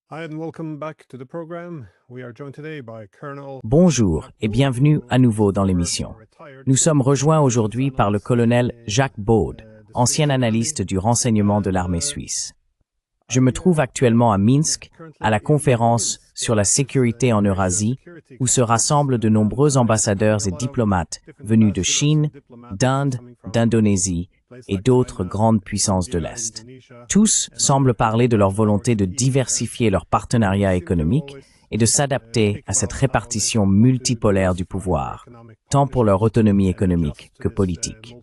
Hi and welcome back to the program. We are joined today by Colonel Bonjour et bienvenue à nouveau dans l'émission. Nous sommes rejoints aujourd'hui par le colonel Jacques Baud, ancien analyste du renseignement de l'armée suisse. Je me trouve actuellement à Minsk, à la conférence sur la sécurité en Eurasie, où se rassemblent de nombreux ambassadeurs et diplomates venus de Chine, d'Inde, d'Indonésie et d'autres grandes puissances de l'Est. Tous semblent parler de leur volonté de diversifier leurs partenariats économiques et de s'adapter à cette répartition multipolaire du pouvoir, tant pour leur autonomie économique que politique.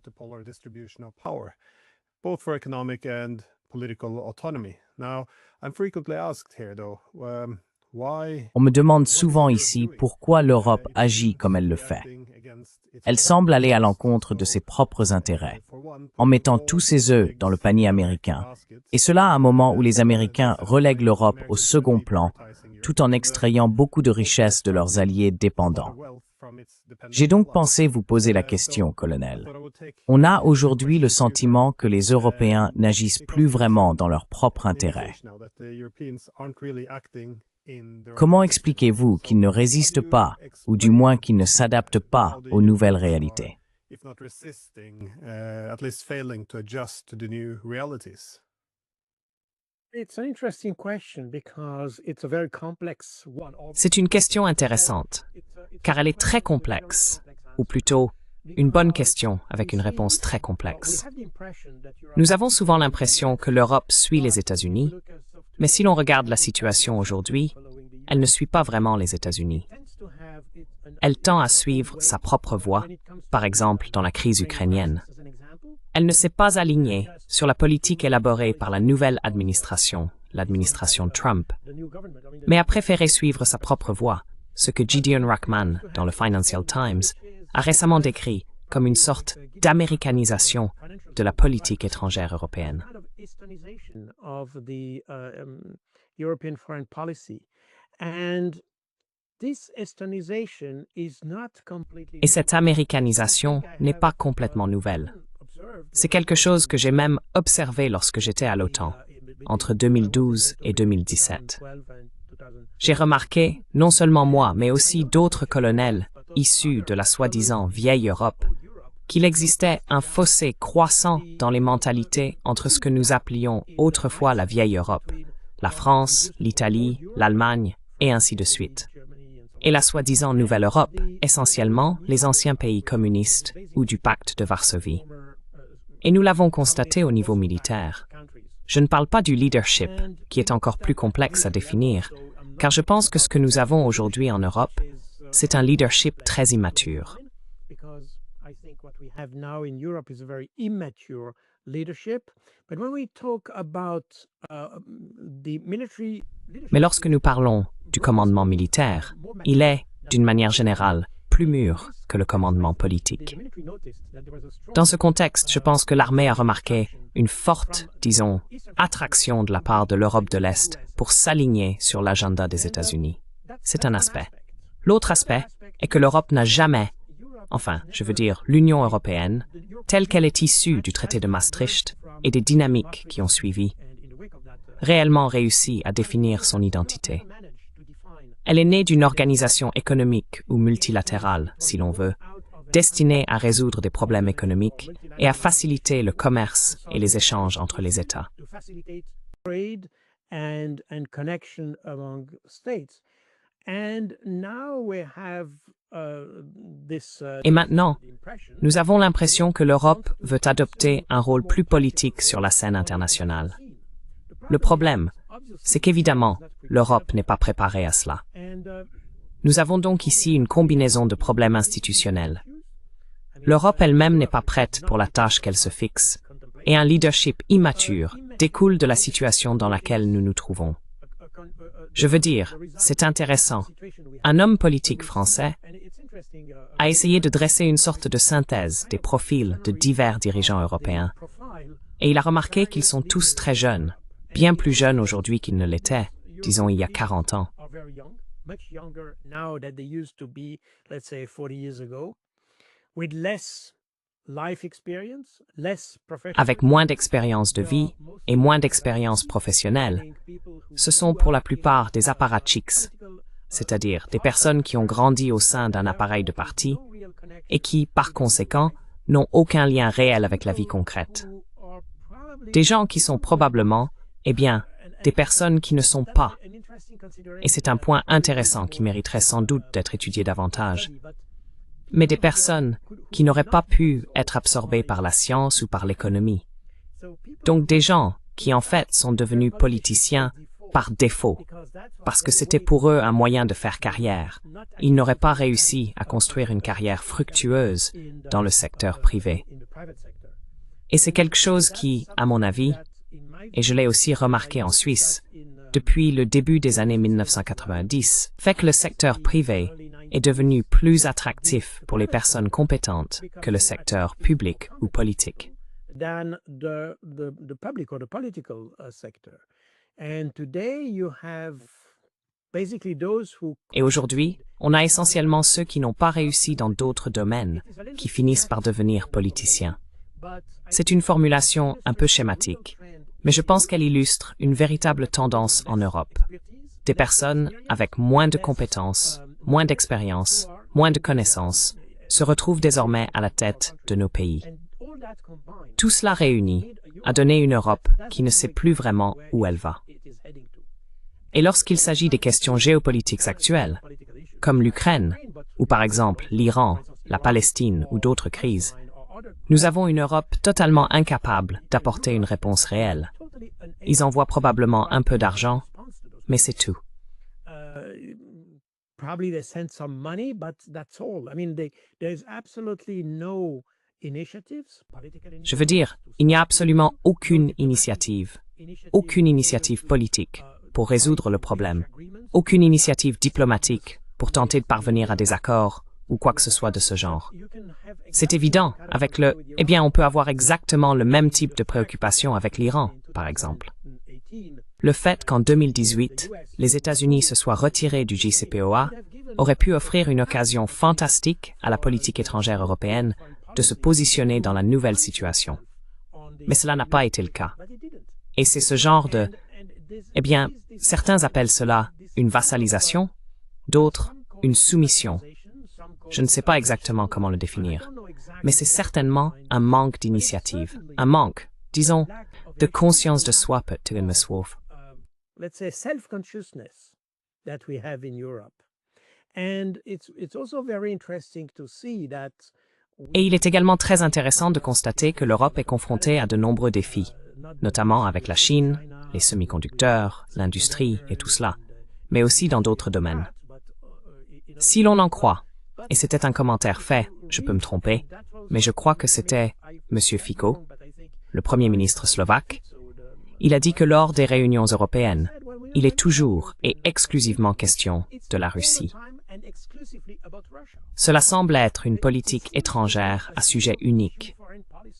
Both for economic and political autonomy. Now, I'm frequently asked here, though, why. On me demande souvent ici pourquoi l'Europe agit comme elle le fait. Elle semble aller à l'encontre de ses propres intérêts, en mettant tous ses œufs dans le panier américain, et cela à un moment où les Américains relèguent l'Europe au second plan, tout en extrayant beaucoup de richesses de leurs alliés dépendants. J'ai donc pensé vous poser la question, colonel. On a aujourd'hui le sentiment que les Européens n'agissent plus vraiment dans leur propre intérêt. Comment expliquez-vous qu'ils ne résistent pas, ou du moins qu'ils ne s'adaptent pas aux nouvelles réalités? C'est une question intéressante, car elle est très complexe, ou plutôt, une bonne question avec une réponse très complexe. Nous avons souvent l'impression que l'Europe suit les États-Unis, mais si l'on regarde la situation aujourd'hui, elle ne suit pas vraiment les États-Unis. Elle tend à suivre sa propre voie, par exemple dans la crise ukrainienne. Elle ne s'est pas alignée sur la politique élaborée par la nouvelle administration, l'administration Trump, mais a préféré suivre sa propre voie, ce que Gideon Rachman, dans le Financial Times, a récemment décrit comme une sorte d'américanisation de la politique étrangère européenne. Et cette américanisation n'est pas complètement nouvelle. C'est quelque chose que j'ai même observé lorsque j'étais à l'OTAN, entre 2012 et 2017. J'ai remarqué, non seulement moi, mais aussi d'autres colonels issus de la soi-disant vieille Europe, qu'il existait un fossé croissant dans les mentalités entre ce que nous appelions autrefois la vieille Europe, la France, l'Italie, l'Allemagne, et ainsi de suite, et la soi-disant nouvelle Europe, essentiellement les anciens pays communistes ou du pacte de Varsovie. Et nous l'avons constaté au niveau militaire. Je ne parle pas du leadership, qui est encore plus complexe à définir, car je pense que ce que nous avons aujourd'hui en Europe, c'est un leadership très immature. Mais lorsque nous parlons du commandement militaire, il est, d'une manière générale, plus mûr que le commandement politique. Dans ce contexte, je pense que l'armée a remarqué une forte, disons, attraction de la part de l'Europe de l'Est pour s'aligner sur l'agenda des États-Unis. C'est un aspect. L'autre aspect est que l'Europe n'a jamais, enfin, je veux dire l'Union européenne, telle qu'elle est issue du traité de Maastricht et des dynamiques qui ont suivi, réellement réussi à définir son identité. Elle est née d'une organisation économique ou multilatérale, si l'on veut, destinée à résoudre des problèmes économiques et à faciliter le commerce et les échanges entre les États. Et maintenant, nous avons l'impression que l'Europe veut adopter un rôle plus politique sur la scène internationale. Le problème, c'est qu'évidemment, l'Europe n'est pas préparée à cela. Nous avons donc ici une combinaison de problèmes institutionnels. L'Europe elle-même n'est pas prête pour la tâche qu'elle se fixe, et un leadership immature découle de la situation dans laquelle nous nous trouvons. Je veux dire, c'est intéressant. Un homme politique français a essayé de dresser une sorte de synthèse des profils de divers dirigeants européens, et il a remarqué qu'ils sont tous très jeunes, bien plus jeunes aujourd'hui qu'ils ne l'étaient, disons il y a 40 ans. avec moins d'expérience de vie et moins d'expérience professionnelle. Ce sont pour la plupart des apparatchiks, c'est-à-dire des personnes qui ont grandi au sein d'un appareil de parti et qui, par conséquent, n'ont aucun lien réel avec la vie concrète. Des gens qui sont probablement, des personnes qui ne sont pas. Et c'est un point intéressant qui mériterait sans doute d'être étudié davantage. Mais des personnes qui n'auraient pas pu être absorbées par la science ou par l'économie. Donc des gens qui en fait sont devenus politiciens par défaut, parce que c'était pour eux un moyen de faire carrière. Ils n'auraient pas réussi à construire une carrière fructueuse dans le secteur privé. Et c'est quelque chose qui, à mon avis, et je l'ai aussi remarqué en Suisse, depuis le début des années 1990, fait que le secteur privé est devenu plus attractif pour les personnes compétentes que le secteur public ou politique. Et aujourd'hui, on a essentiellement ceux qui n'ont pas réussi dans d'autres domaines, qui finissent par devenir politiciens. C'est une formulation un peu schématique, mais je pense qu'elle illustre une véritable tendance en Europe. Des personnes avec moins de compétences, moins d'expérience, moins de connaissances, se retrouvent désormais à la tête de nos pays. Tout cela réuni a donné une Europe qui ne sait plus vraiment où elle va. Et lorsqu'il s'agit des questions géopolitiques actuelles, comme l'Ukraine, ou par exemple l'Iran, la Palestine ou d'autres crises, nous avons une Europe totalement incapable d'apporter une réponse réelle. Ils envoient probablement un peu d'argent, mais c'est tout. Je veux dire, il n'y a absolument aucune initiative politique pour résoudre le problème, aucune initiative diplomatique pour tenter de parvenir à des accords ou quoi que ce soit de ce genre. C'est évident, avec on peut avoir exactement le même type de préoccupation avec l'Iran, par exemple. Le fait qu'en 2018, les États-Unis se soient retirés du JCPOA aurait pu offrir une occasion fantastique à la politique étrangère européenne de se positionner dans la nouvelle situation. Mais cela n'a pas été le cas. Et c'est ce genre de... certains appellent cela une vassalisation, d'autres une soumission. Je ne sais pas exactement comment le définir, mais c'est certainement un manque d'initiative, un manque, disons, de conscience de soi, peut-être, Ms. Wolf. Let's say self-consciousness that we have in Europe. And it's also very interesting to see that. Et il est également très intéressant de constater que l'Europe est confrontée à de nombreux défis, notamment avec la Chine, les semi-conducteurs, l'industrie et tout cela, mais aussi dans d'autres domaines. Si l'on en croit, et c'était un commentaire fait, je peux me tromper, mais je crois que c'était M. Fico, le Premier ministre slovaque, il a dit que lors des réunions européennes, il est toujours et exclusivement question de la Russie. Cela semble être une politique étrangère à sujet unique.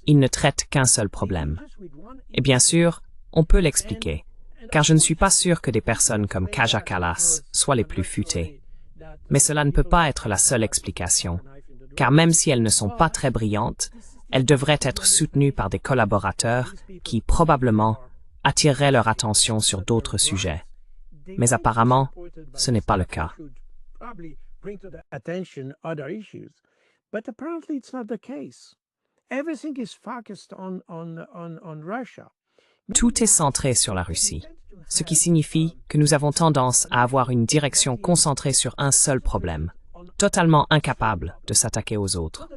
Il ne traite qu'un seul problème. Et bien sûr, on peut l'expliquer, car je ne suis pas sûr que des personnes comme Kaja Kallas soient les plus futées. Mais cela ne peut pas être la seule explication, car même si elles ne sont pas très brillantes, elles devraient être soutenues par des collaborateurs qui, probablement, attireraient leur attention sur d'autres sujets. Mais apparemment, ce n'est pas le cas. Tout est centré sur la Russie, ce qui signifie que nous avons tendance à avoir une direction concentrée sur un seul problème, totalement incapable de s'attaquer aux autres.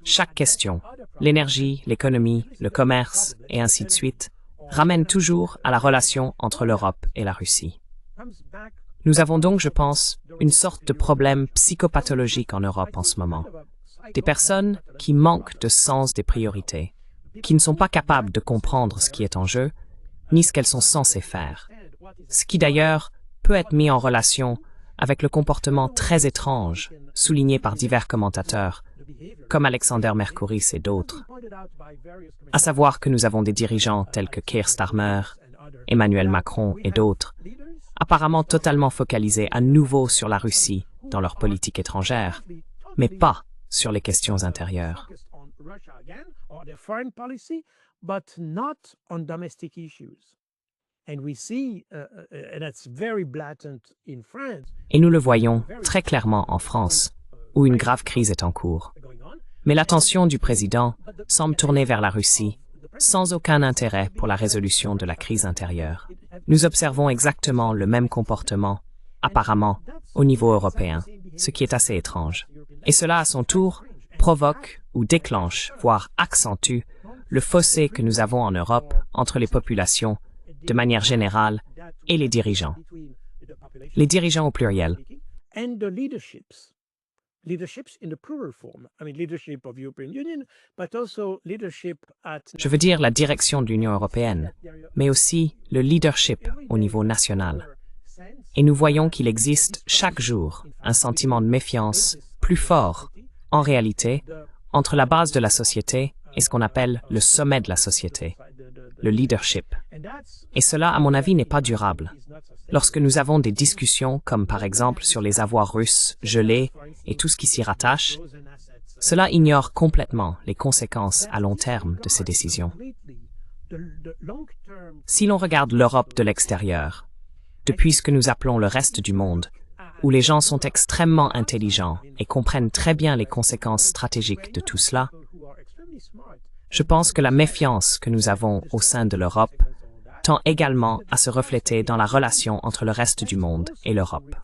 Chaque question, l'énergie, l'économie, le commerce, et ainsi de suite, ramène toujours à la relation entre l'Europe et la Russie. Nous avons donc, je pense, une sorte de problème psychopathologique en Europe en ce moment. Des personnes qui manquent de sens des priorités, qui ne sont pas capables de comprendre ce qui est en jeu, ni ce qu'elles sont censées faire. Ce qui d'ailleurs peut être mis en relation avec le comportement très étrange souligné par divers commentateurs, comme Alexander Mercouris et d'autres. À savoir que nous avons des dirigeants tels que Keir Starmer, Emmanuel Macron et d'autres, apparemment totalement focalisés à nouveau sur la Russie dans leur politique étrangère, mais pas sur les questions intérieures. Russia again, or their foreign policy, but not on domestic issues. And we see, and that's very blatant in France. Et nous le voyons très clairement en France, où une grave crise est en cours. Mais l'attention du président semble tourner vers la Russie, sans aucun intérêt pour la résolution de la crise intérieure. Nous observons exactement le même comportement, apparemment, au niveau européen, ce qui est assez étrange. Et cela, à son tour, provoque ou déclenche, voire accentue, le fossé que nous avons en Europe entre les populations, de manière générale, et les dirigeants. Les dirigeants au pluriel. And the leaderships in the plural form. I mean, leadership of European Union, but also leadership at... Je veux dire la direction de l'Union européenne, mais aussi le leadership au niveau national. Et nous voyons qu'il existe chaque jour un sentiment de méfiance plus fort, en réalité, entre la base de la société et ce qu'on appelle le sommet de la société, le leadership. Et cela, à mon avis, n'est pas durable. Lorsque nous avons des discussions comme par exemple sur les avoirs russes gelés et tout ce qui s'y rattache, cela ignore complètement les conséquences à long terme de ces décisions. Si l'on regarde l'Europe de l'extérieur, depuis ce que nous appelons le reste du monde, où les gens sont extrêmement intelligents et comprennent très bien les conséquences stratégiques de tout cela, je pense que la méfiance que nous avons au sein de l'Europe tend également à se refléter dans la relation entre le reste du monde et l'Europe.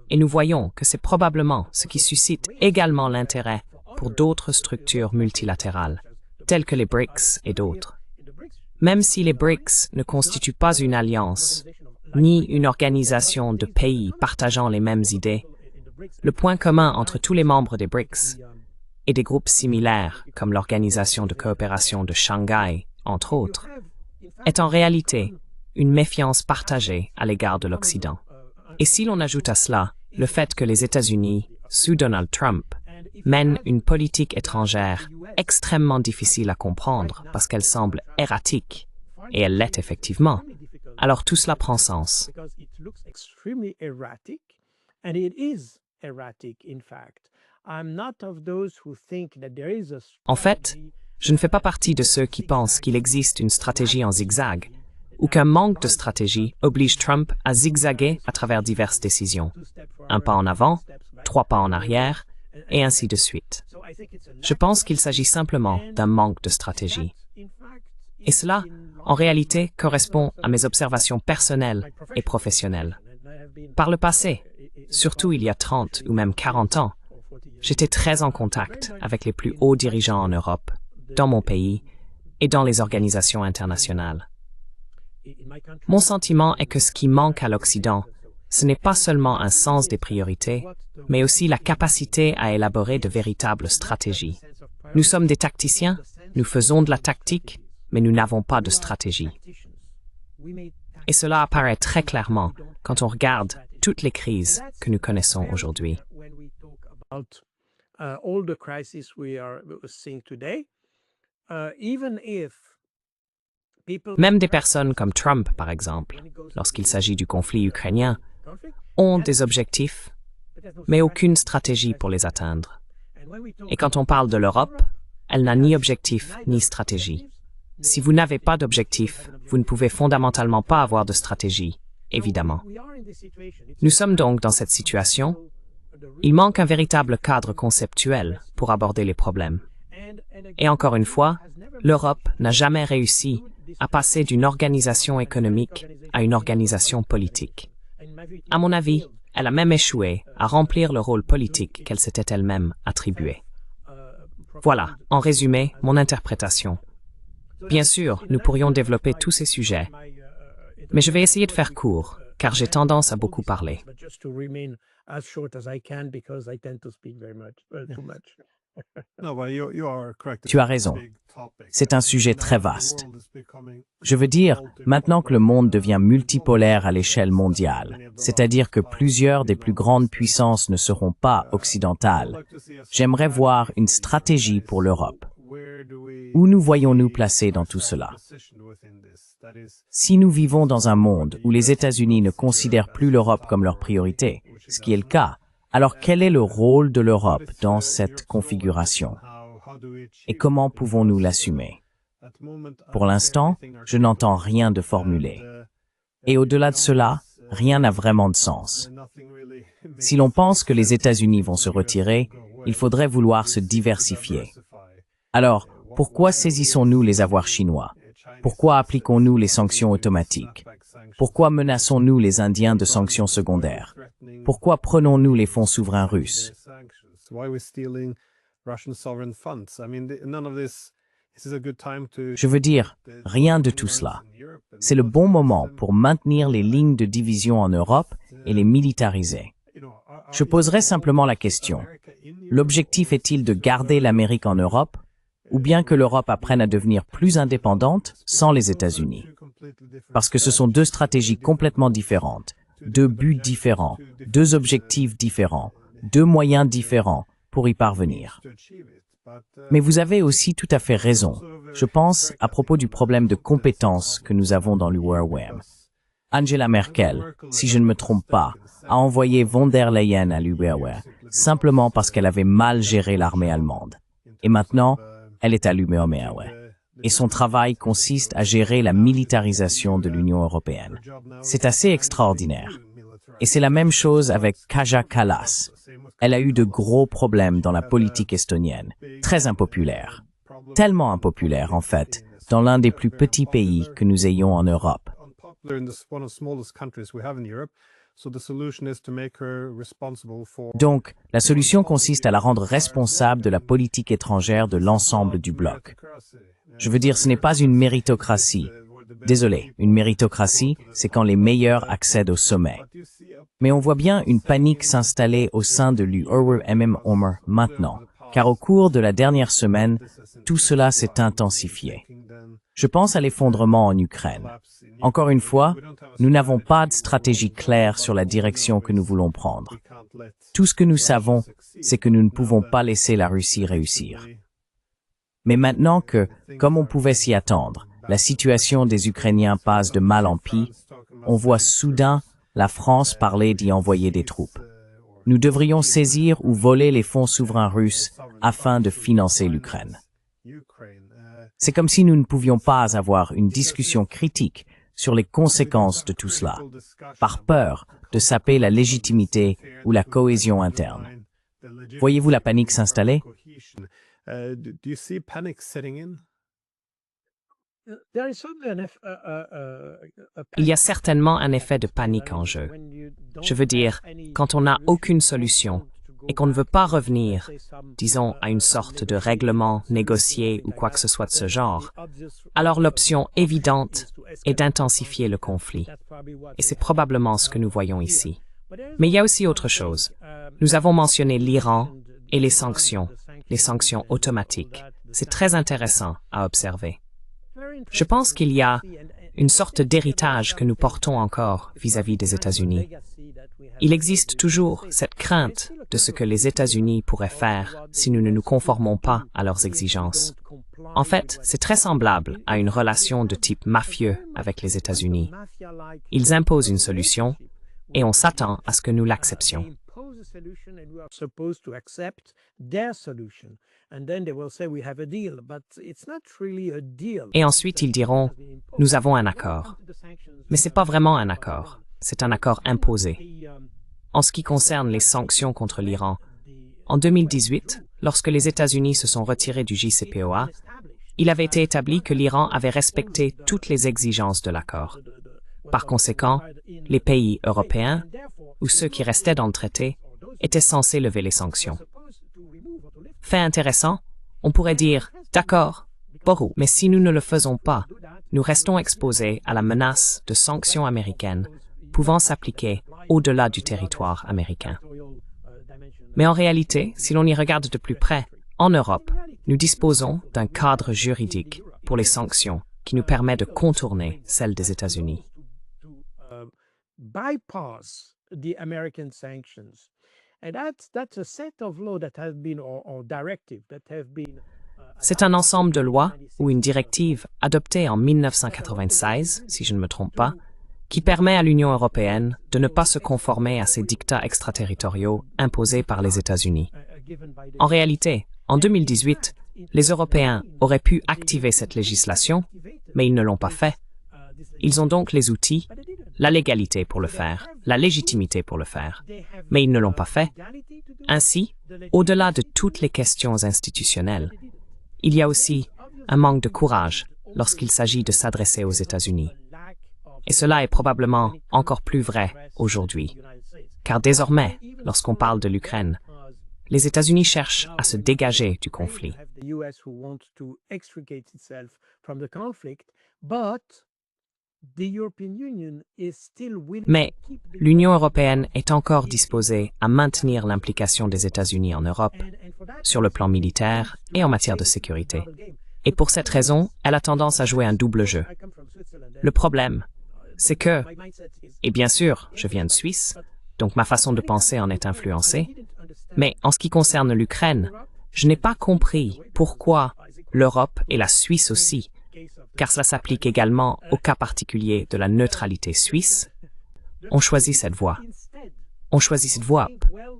Et nous voyons que c'est probablement ce qui suscite également l'intérêt pour d'autres structures multilatérales, telles que les BRICS et d'autres. Même si les BRICS ne constituent pas une alliance, ni une organisation de pays partageant les mêmes idées, le point commun entre tous les membres des BRICS et des groupes similaires, comme l'Organisation de coopération de Shanghai, entre autres, est en réalité une méfiance partagée à l'égard de l'Occident. Et si l'on ajoute à cela le fait que les États-Unis, sous Donald Trump, mènent une politique étrangère extrêmement difficile à comprendre parce qu'elle semble erratique, et elle l'est effectivement, alors tout cela prend sens. En fait, je ne fais pas partie de ceux qui pensent qu'il existe une stratégie en zigzag, ou qu'un manque de stratégie oblige Trump à zigzaguer à travers diverses décisions. Un pas en avant, 3 pas en arrière, et ainsi de suite. Je pense qu'il s'agit simplement d'un manque de stratégie. Et cela, en réalité, correspond à mes observations personnelles et professionnelles. Par le passé, surtout il y a 30 ou même 40 ans, j'étais très en contact avec les plus hauts dirigeants en Europe, dans mon pays et dans les organisations internationales. Mon sentiment est que ce qui manque à l'Occident, ce n'est pas seulement un sens des priorités, mais aussi la capacité à élaborer de véritables stratégies. Nous sommes des tacticiens, nous faisons de la tactique, mais nous n'avons pas de stratégie. Et cela apparaît très clairement quand on regarde toutes les crises que nous connaissons aujourd'hui. Même des personnes comme Trump, par exemple, lorsqu'il s'agit du conflit ukrainien, ont des objectifs, mais aucune stratégie pour les atteindre. Et quand on parle de l'Europe, elle n'a ni objectif ni stratégie. Si vous n'avez pas d'objectif, vous ne pouvez fondamentalement pas avoir de stratégie, évidemment. Nous sommes donc dans cette situation. Il manque un véritable cadre conceptuel pour aborder les problèmes. Et encore une fois, l'Europe n'a jamais réussi à passer d'une organisation économique à une organisation politique. À mon avis, elle a même échoué à remplir le rôle politique qu'elle s'était elle-même attribué. Voilà, en résumé, mon interprétation. Bien sûr, nous pourrions développer tous ces sujets, mais je vais essayer de faire court, car j'ai tendance à beaucoup parler. Tu as raison. C'est un sujet très vaste. Je veux dire, maintenant que le monde devient multipolaire à l'échelle mondiale, c'est-à-dire que plusieurs des plus grandes puissances ne seront pas occidentales, j'aimerais voir une stratégie pour l'Europe. Où nous voyons-nous placer dans tout cela? Si nous vivons dans un monde où les États-Unis ne considèrent plus l'Europe comme leur priorité, ce qui est le cas, alors quel est le rôle de l'Europe dans cette configuration? Et comment pouvons-nous l'assumer? Pour l'instant, je n'entends rien de formulé. Et au-delà de cela, rien n'a vraiment de sens. Si l'on pense que les États-Unis vont se retirer, il faudrait vouloir se diversifier. Alors, pourquoi saisissons-nous les avoirs chinois? Pourquoi appliquons-nous les sanctions automatiques? Pourquoi menaçons-nous les Indiens de sanctions secondaires? Pourquoi prenons-nous les fonds souverains russes? Je veux dire, rien de tout cela. C'est le bon moment pour maintenir les lignes de division en Europe et les militariser. Je poserai simplement la question. L'objectif est-il de garder l'Amérique en Europe, ou bien que l'Europe apprenne à devenir plus indépendante sans les États-Unis? Parce que ce sont deux stratégies complètement différentes, deux buts différents, deux objectifs différents, deux moyens différents pour y parvenir. Mais vous avez aussi tout à fait raison, je pense, à propos du problème de compétences que nous avons dans l'URWM. Angela Merkel, si je ne me trompe pas, a envoyé von der Leyen à l'URWM simplement parce qu'elle avait mal géré l'armée allemande. Et maintenant, elle est à l'URWM. Et son travail consiste à gérer la militarisation de l'Union européenne. C'est assez extraordinaire. Et c'est la même chose avec Kaja Kallas. Elle a eu de gros problèmes dans la politique estonienne, très impopulaire. Tellement impopulaire, en fait, dans l'un des plus petits pays que nous ayons en Europe. Donc, la solution consiste à la rendre responsable de la politique étrangère de l'ensemble du bloc. Je veux dire, ce n'est pas une méritocratie. Désolé, une méritocratie, c'est quand les meilleurs accèdent au sommet. Mais on voit bien une panique s'installer au sein de l'URWM maintenant, car au cours de la dernière semaine, tout cela s'est intensifié. Je pense à l'effondrement en Ukraine. Encore une fois, nous n'avons pas de stratégie claire sur la direction que nous voulons prendre. Tout ce que nous savons, c'est que nous ne pouvons pas laisser la Russie réussir. Mais maintenant que, comme on pouvait s'y attendre, la situation des Ukrainiens passe de mal en pis, on voit soudain la France parler d'y envoyer des troupes. Nous devrions saisir ou voler les fonds souverains russes afin de financer l'Ukraine. C'est comme si nous ne pouvions pas avoir une discussion critique sur les conséquences de tout cela, par peur de saper la légitimité ou la cohésion interne. Voyez-vous la panique s'installer? Il y a certainement un effet de panique en jeu. Je veux dire, quand on n'a aucune solution et qu'on ne veut pas revenir, disons, à une sorte de règlement négocié ou quoi que ce soit de ce genre, alors l'option évidente est d'intensifier le conflit. Et c'est probablement ce que nous voyons ici. Mais il y a aussi autre chose. Nous avons mentionné l'Iran et les sanctions automatiques. C'est très intéressant à observer. Je pense qu'il y a une sorte d'héritage que nous portons encore vis-à-vis des États-Unis. Il existe toujours cette crainte de ce que les États-Unis pourraient faire si nous ne nous conformons pas à leurs exigences. En fait, c'est très semblable à une relation de type mafieux avec les États-Unis. Ils imposent une solution et on s'attend à ce que nous l'acceptions. Et ensuite, ils diront, nous avons un accord. Mais ce n'est pas vraiment un accord, c'est un accord imposé. En ce qui concerne les sanctions contre l'Iran, en 2018, lorsque les États-Unis se sont retirés du JCPOA, il avait été établi que l'Iran avait respecté toutes les exigences de l'accord. Par conséquent, les pays européens, ou ceux qui restaient dans le traité, étaient censés lever les sanctions. Fait intéressant, on pourrait dire, d'accord, Boru, mais si nous ne le faisons pas, nous restons exposés à la menace de sanctions américaines pouvant s'appliquer au-delà du territoire américain. Mais en réalité, si l'on y regarde de plus près, en Europe, nous disposons d'un cadre juridique pour les sanctions qui nous permet de contourner celles des États-Unis. C'est un ensemble de lois ou une directive adoptée en 1996, si je ne me trompe pas, qui permet à l'Union européenne de ne pas se conformer à ces dictats extraterritoriaux imposés par les États-Unis. En réalité, en 2018, les Européens auraient pu activer cette législation, mais ils ne l'ont pas fait. Ils ont donc les outils, la légalité pour le faire, la légitimité pour le faire, mais ils ne l'ont pas fait. Ainsi, au-delà de toutes les questions institutionnelles, il y a aussi un manque de courage lorsqu'il s'agit de s'adresser aux États-Unis. Et cela est probablement encore plus vrai aujourd'hui, car désormais, lorsqu'on parle de l'Ukraine, les États-Unis cherchent à se dégager du conflit. Mais l'Union européenne est encore disposée à maintenir l'implication des États-Unis en Europe, sur le plan militaire et en matière de sécurité. Et pour cette raison, elle a tendance à jouer un double jeu. Le problème, c'est que, et bien sûr, je viens de Suisse, donc ma façon de penser en est influencée, mais en ce qui concerne l'Ukraine, je n'ai pas compris pourquoi l'Europe et la Suisse aussi, car cela s'applique également au cas particulier de la neutralité suisse, ont choisi cette voie. On choisit cette voie,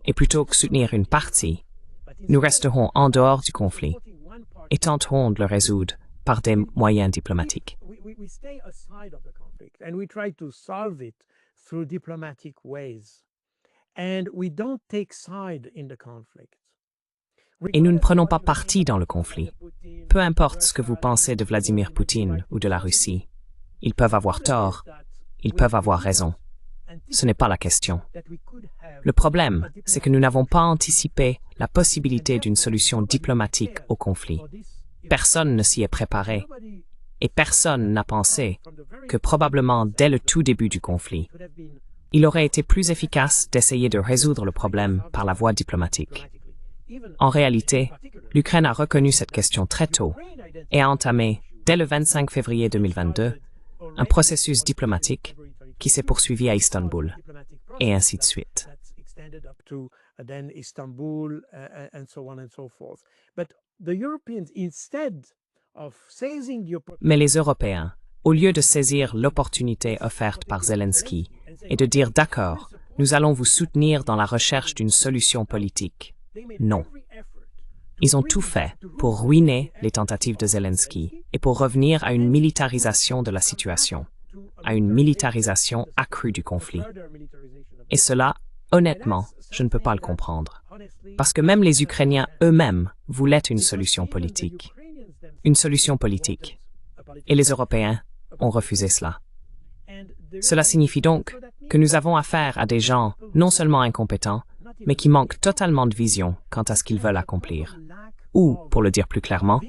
et plutôt que soutenir une partie, nous resterons en dehors du conflit et tenterons de le résoudre par des moyens diplomatiques. Et nous ne prenons pas parti dans le conflit. Peu importe ce que vous pensez de Vladimir Poutine ou de la Russie, ils peuvent avoir tort, ils peuvent avoir raison. Ce n'est pas la question. Le problème, c'est que nous n'avons pas anticipé la possibilité d'une solution diplomatique au conflit. Personne ne s'y est préparé, et personne n'a pensé que probablement dès le tout début du conflit, il aurait été plus efficace d'essayer de résoudre le problème par la voie diplomatique. En réalité, l'Ukraine a reconnu cette question très tôt et a entamé, dès le 25 février 2022, un processus diplomatique qui s'est poursuivi à Istanbul, et ainsi de suite. Mais les Européens, au lieu de saisir l'opportunité offerte par Zelensky et de dire « d'accord, nous allons vous soutenir dans la recherche d'une solution politique », non. Ils ont tout fait pour ruiner les tentatives de Zelensky et pour revenir à une militarisation de la situation, à une militarisation accrue du conflit. Et cela, honnêtement, je ne peux pas le comprendre. Parce que même les Ukrainiens eux-mêmes voulaient une solution politique. Une solution politique. Et les Européens ont refusé cela. Cela signifie donc que nous avons affaire à des gens non seulement incompétents, mais qui manquent totalement de vision quant à ce qu'ils veulent accomplir. Ou, pour le dire plus clairement,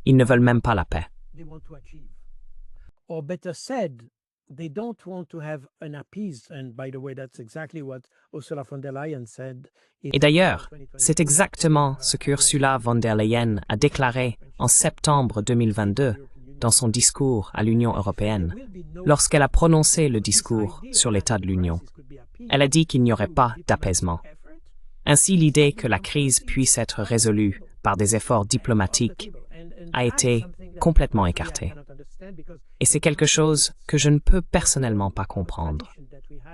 ils ne veulent même pas la paix. Et d'ailleurs, c'est exactement ce qu'Ursula von der Leyen a déclaré en septembre 2022 dans son discours à l'Union européenne, lorsqu'elle a prononcé le discours sur l'état de l'Union. Elle a dit qu'il n'y aurait pas d'apaisement. Ainsi, l'idée que la crise puisse être résolue par des efforts diplomatiques a été complètement écartée. Et c'est quelque chose que je ne peux personnellement pas comprendre,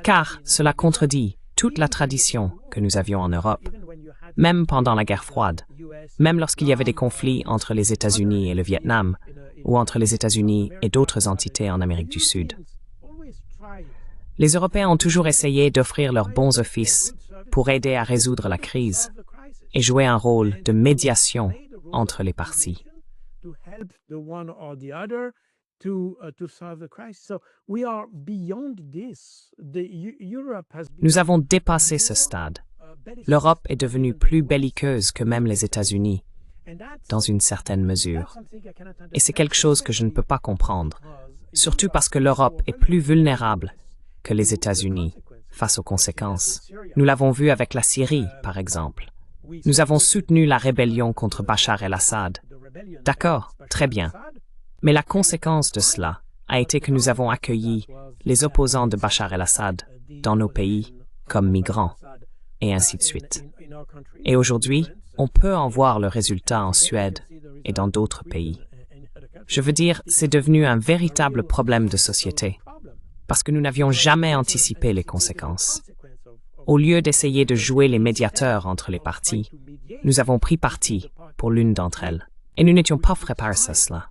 car cela contredit toute la tradition que nous avions en Europe, même pendant la guerre froide, même lorsqu'il y avait des conflits entre les États-Unis et le Vietnam, ou entre les États-Unis et d'autres entités en Amérique du Sud. Les Européens ont toujours essayé d'offrir leurs bons offices pour aider à résoudre la crise et jouer un rôle de médiation entre les parties. Nous avons dépassé ce stade. L'Europe est devenue plus belliqueuse que même les États-Unis, dans une certaine mesure. Et c'est quelque chose que je ne peux pas comprendre, surtout parce que l'Europe est plus vulnérable que les États-Unis face aux conséquences. Nous l'avons vu avec la Syrie, par exemple. Nous avons soutenu la rébellion contre Bachar el-Assad. D'accord, très bien. Mais la conséquence de cela a été que nous avons accueilli les opposants de Bachar el-Assad dans nos pays comme migrants, et ainsi de suite. Et aujourd'hui, on peut en voir le résultat en Suède, et dans d'autres pays. Je veux dire, c'est devenu un véritable problème de société, parce que nous n'avions jamais anticipé les conséquences. Au lieu d'essayer de jouer les médiateurs entre les parties, nous avons pris parti pour l'une d'entre elles, et nous n'étions pas préparés à cela.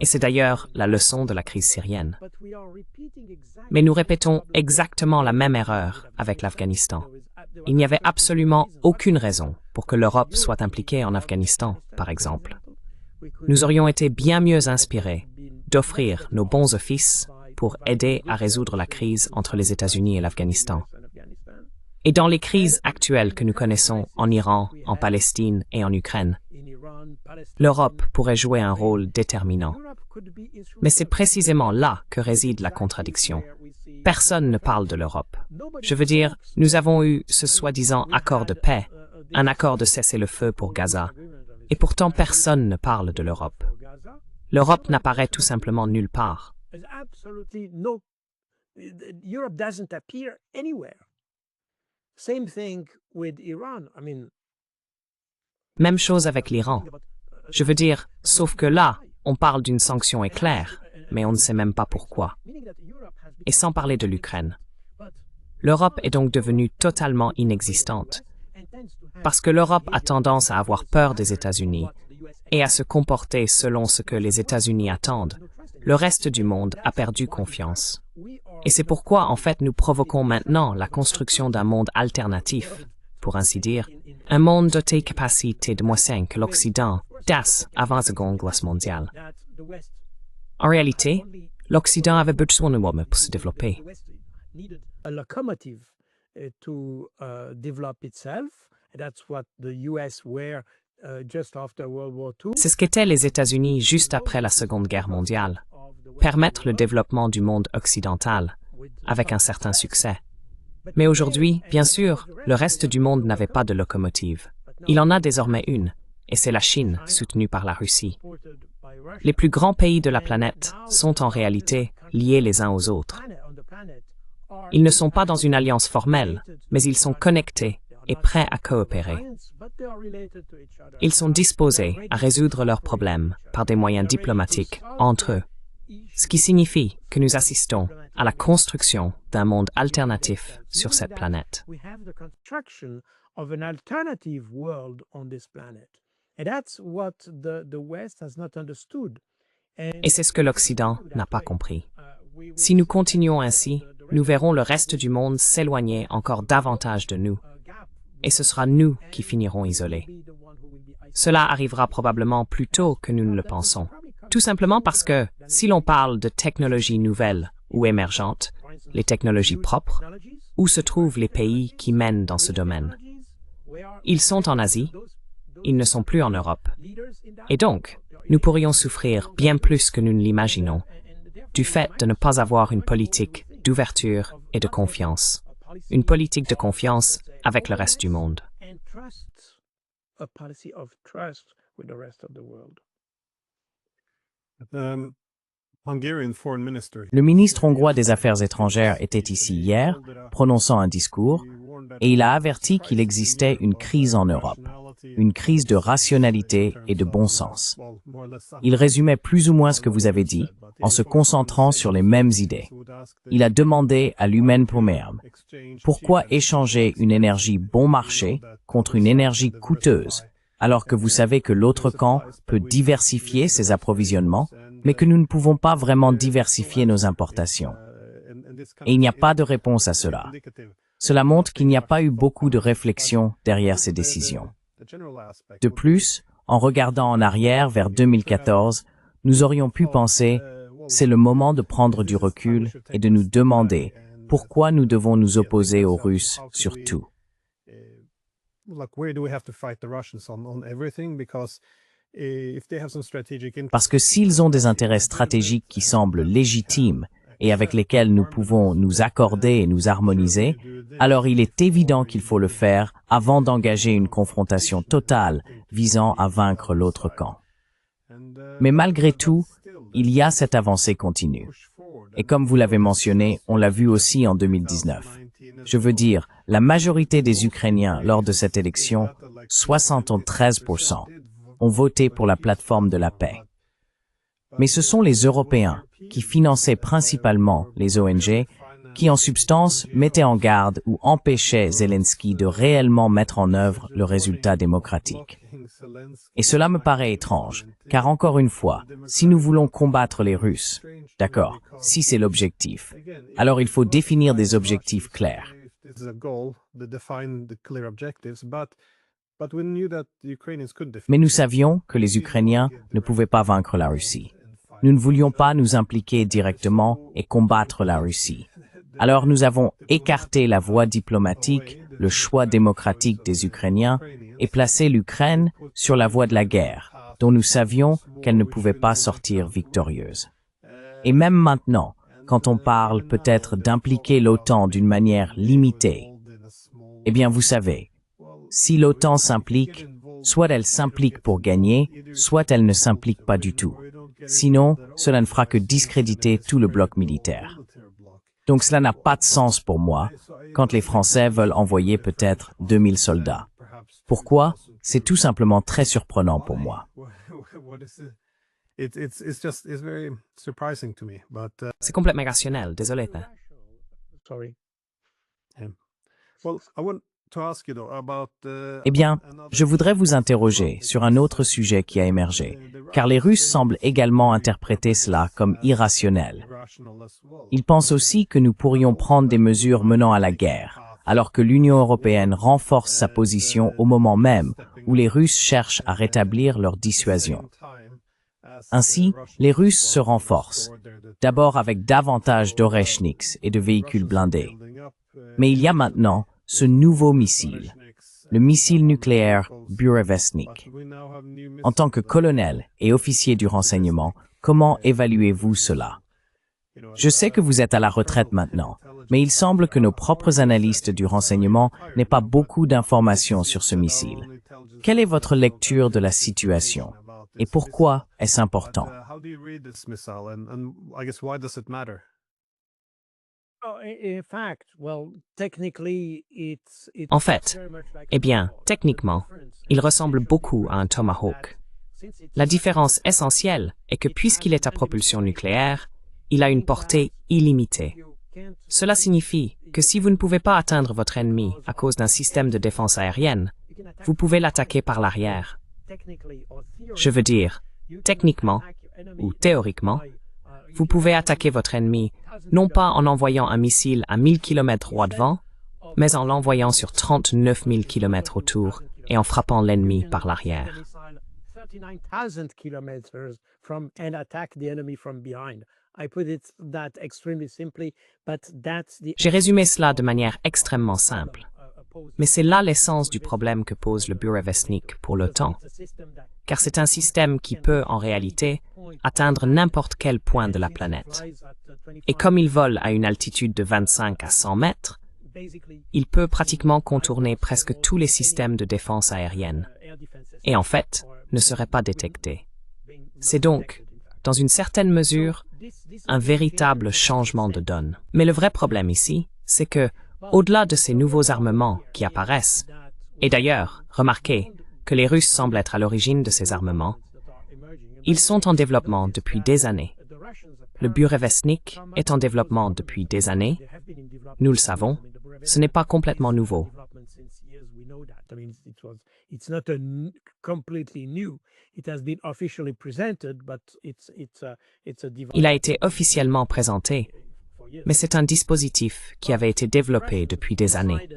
Et c'est d'ailleurs la leçon de la crise syrienne. Mais nous répétons exactement la même erreur avec l'Afghanistan. Il n'y avait absolument aucune raison pour que l'Europe soit impliquée en Afghanistan, par exemple. Nous aurions été bien mieux inspirés d'offrir nos bons offices pour aider à résoudre la crise entre les États-Unis et l'Afghanistan. Et dans les crises actuelles que nous connaissons en Iran, en Palestine et en Ukraine, l'Europe pourrait jouer un rôle déterminant. Mais c'est précisément là que réside la contradiction. Personne ne parle de l'Europe. Je veux dire, nous avons eu ce soi-disant accord de paix, un accord de cessez-le-feu pour Gaza, et pourtant personne ne parle de l'Europe. L'Europe n'apparaît tout simplement nulle part. Même chose avec l'Iran. Je veux dire, sauf que là, on parle d'une sanction éclair, mais on ne sait même pas pourquoi. Et sans parler de l'Ukraine. L'Europe est donc devenue totalement inexistante, parce que l'Europe a tendance à avoir peur des États-Unis et à se comporter selon ce que les États-Unis attendent. Le reste du monde a perdu confiance. Et c'est pourquoi, en fait, nous provoquons maintenant la construction d'un monde alternatif, pour ainsi dire, un monde doté de capacités de moins que l'Occident d'as avant la Seconde Guerre mondiale. En réalité, l'Occident avait besoin de l'homme pour se développer. C'est ce qu'étaient les États-Unis juste après la Seconde Guerre mondiale, permettre le développement du monde occidental, avec un certain succès. Mais aujourd'hui, bien sûr, le reste du monde n'avait pas de locomotive. Il en a désormais une, et c'est la Chine, soutenue par la Russie. Les plus grands pays de la planète sont en réalité liés les uns aux autres. Ils ne sont pas dans une alliance formelle, mais ils sont connectés et prêts à coopérer. Ils sont disposés à résoudre leurs problèmes par des moyens diplomatiques entre eux, ce qui signifie que nous assistons à la construction d'un monde alternatif sur cette planète. Et c'est ce que l'Occident n'a pas compris. Si nous continuons ainsi, nous verrons le reste du monde s'éloigner encore davantage de nous, et ce sera nous qui finirons isolés. Cela arrivera probablement plus tôt que nous ne le pensons. Tout simplement parce que, si l'on parle de technologies nouvelles ou émergentes, les technologies propres, où se trouvent les pays qui mènent dans ce domaine? Ils sont en Asie, ils ne sont plus en Europe. Et donc, nous pourrions souffrir bien plus que nous ne l'imaginons, du fait de ne pas avoir une politique d'ouverture et de confiance. Une politique de confiance avec le reste du monde. Le ministre hongrois des Affaires étrangères était ici hier, prononçant un discours, et il a averti qu'il existait une crise en Europe, une crise de rationalité et de bon sens. Il résumait plus ou moins ce que vous avez dit, en se concentrant sur les mêmes idées. Il a demandé à l'Humaine Pommerbe, pourquoi échanger une énergie bon marché contre une énergie coûteuse, alors que vous savez que l'autre camp peut diversifier ses approvisionnements, mais que nous ne pouvons pas vraiment diversifier nos importations. Et il n'y a pas de réponse à cela. Cela montre qu'il n'y a pas eu beaucoup de réflexion derrière ces décisions. De plus, en regardant en arrière vers 2014, nous aurions pu penser « c'est le moment de prendre du recul et de nous demander pourquoi nous devons nous opposer aux Russes sur tout. » Parce que s'ils ont des intérêts stratégiques qui semblent légitimes et avec lesquels nous pouvons nous accorder et nous harmoniser, alors il est évident qu'il faut le faire avant d'engager une confrontation totale visant à vaincre l'autre camp. Mais malgré tout, il y a cette avancée continue. Et comme vous l'avez mentionné, on l'a vu aussi en 2019. Je veux dire, la majorité des Ukrainiens lors de cette élection, 73%, ont voté pour la plateforme de la paix. Mais ce sont les Européens, qui finançaient principalement les ONG, qui en substance mettaient en garde ou empêchaient Zelensky de réellement mettre en œuvre le résultat démocratique. Et cela me paraît étrange, car encore une fois, si nous voulons combattre les Russes, d'accord, si c'est l'objectif, alors il faut définir des objectifs clairs. Mais nous savions que les Ukrainiens ne pouvaient pas vaincre la Russie. Nous ne voulions pas nous impliquer directement et combattre la Russie. Alors nous avons écarté la voie diplomatique, le choix démocratique des Ukrainiens et placé l'Ukraine sur la voie de la guerre, dont nous savions qu'elle ne pouvait pas sortir victorieuse. Et même maintenant, quand on parle peut-être d'impliquer l'OTAN d'une manière limitée, eh bien vous savez, si l'OTAN s'implique, soit elle s'implique pour gagner, soit elle ne s'implique pas du tout. Sinon, cela ne fera que discréditer tout le bloc militaire. Donc cela n'a pas de sens pour moi quand les Français veulent envoyer peut-être 2000 soldats. Pourquoi? C'est tout simplement très surprenant pour moi. C'est complètement rationnel, désolé. Eh bien, je voudrais vous interroger sur un autre sujet qui a émergé, car les Russes semblent également interpréter cela comme irrationnel. Ils pensent aussi que nous pourrions prendre des mesures menant à la guerre, alors que l'Union européenne renforce sa position au moment même où les Russes cherchent à rétablir leur dissuasion. Ainsi, les Russes se renforcent, d'abord avec davantage d'Oreshniks et de véhicules blindés. Mais il y a maintenant ce nouveau missile, le missile nucléaire Burevestnik. En tant que colonel et officier du renseignement, comment évaluez-vous cela? Je sais que vous êtes à la retraite maintenant, mais il semble que nos propres analystes du renseignement n'aient pas beaucoup d'informations sur ce missile. Quelle est votre lecture de la situation? Et pourquoi est-ce important? En fait, eh bien, techniquement, il ressemble beaucoup à un Tomahawk. La différence essentielle est que puisqu'il est à propulsion nucléaire, il a une portée illimitée. Cela signifie que si vous ne pouvez pas atteindre votre ennemi à cause d'un système de défense aérienne, vous pouvez l'attaquer par l'arrière. Je veux dire, techniquement ou théoriquement, vous pouvez attaquer votre ennemi non pas en envoyant un missile à 1000 km droit devant, mais en l'envoyant sur 39 000 km autour et en frappant l'ennemi par l'arrière. J'ai résumé cela de manière extrêmement simple. Mais c'est là l'essence du problème que pose le Burevestnik pour l'OTAN, car c'est un système qui peut, en réalité, atteindre n'importe quel point de la planète. Et comme il vole à une altitude de 25 à 100 mètres, il peut pratiquement contourner presque tous les systèmes de défense aérienne, et en fait, ne serait pas détecté. C'est donc, dans une certaine mesure, un véritable changement de donne. Mais le vrai problème ici, c'est que, au-delà de ces nouveaux armements qui apparaissent, et d'ailleurs, remarquez que les Russes semblent être à l'origine de ces armements, ils sont en développement depuis des années. Le Burevestnik est en développement depuis des années. Nous le savons, ce n'est pas complètement nouveau. Il a été officiellement présenté, mais c'est un dispositif qui avait été développé depuis des années.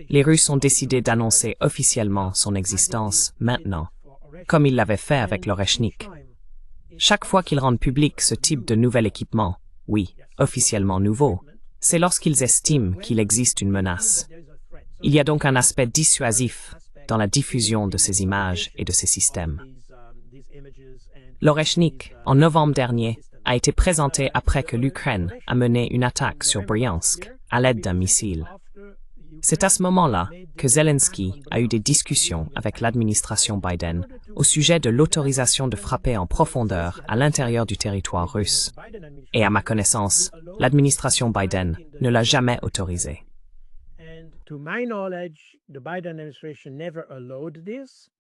Les Russes ont décidé d'annoncer officiellement son existence maintenant, comme ils l'avaient fait avec l'Oreshnik. Chaque fois qu'ils rendent public ce type de nouvel équipement, oui, officiellement nouveau, c'est lorsqu'ils estiment qu'il existe une menace. Il y a donc un aspect dissuasif dans la diffusion de ces images et de ces systèmes. L'Oreshnik, en novembre dernier, a été présenté après que l'Ukraine a mené une attaque sur Bryansk à l'aide d'un missile. C'est à ce moment-là que Zelensky a eu des discussions avec l'administration Biden au sujet de l'autorisation de frapper en profondeur à l'intérieur du territoire russe. Et à ma connaissance, l'administration Biden ne l'a jamais autorisé. And to my knowledge, the Biden administration never allowed this.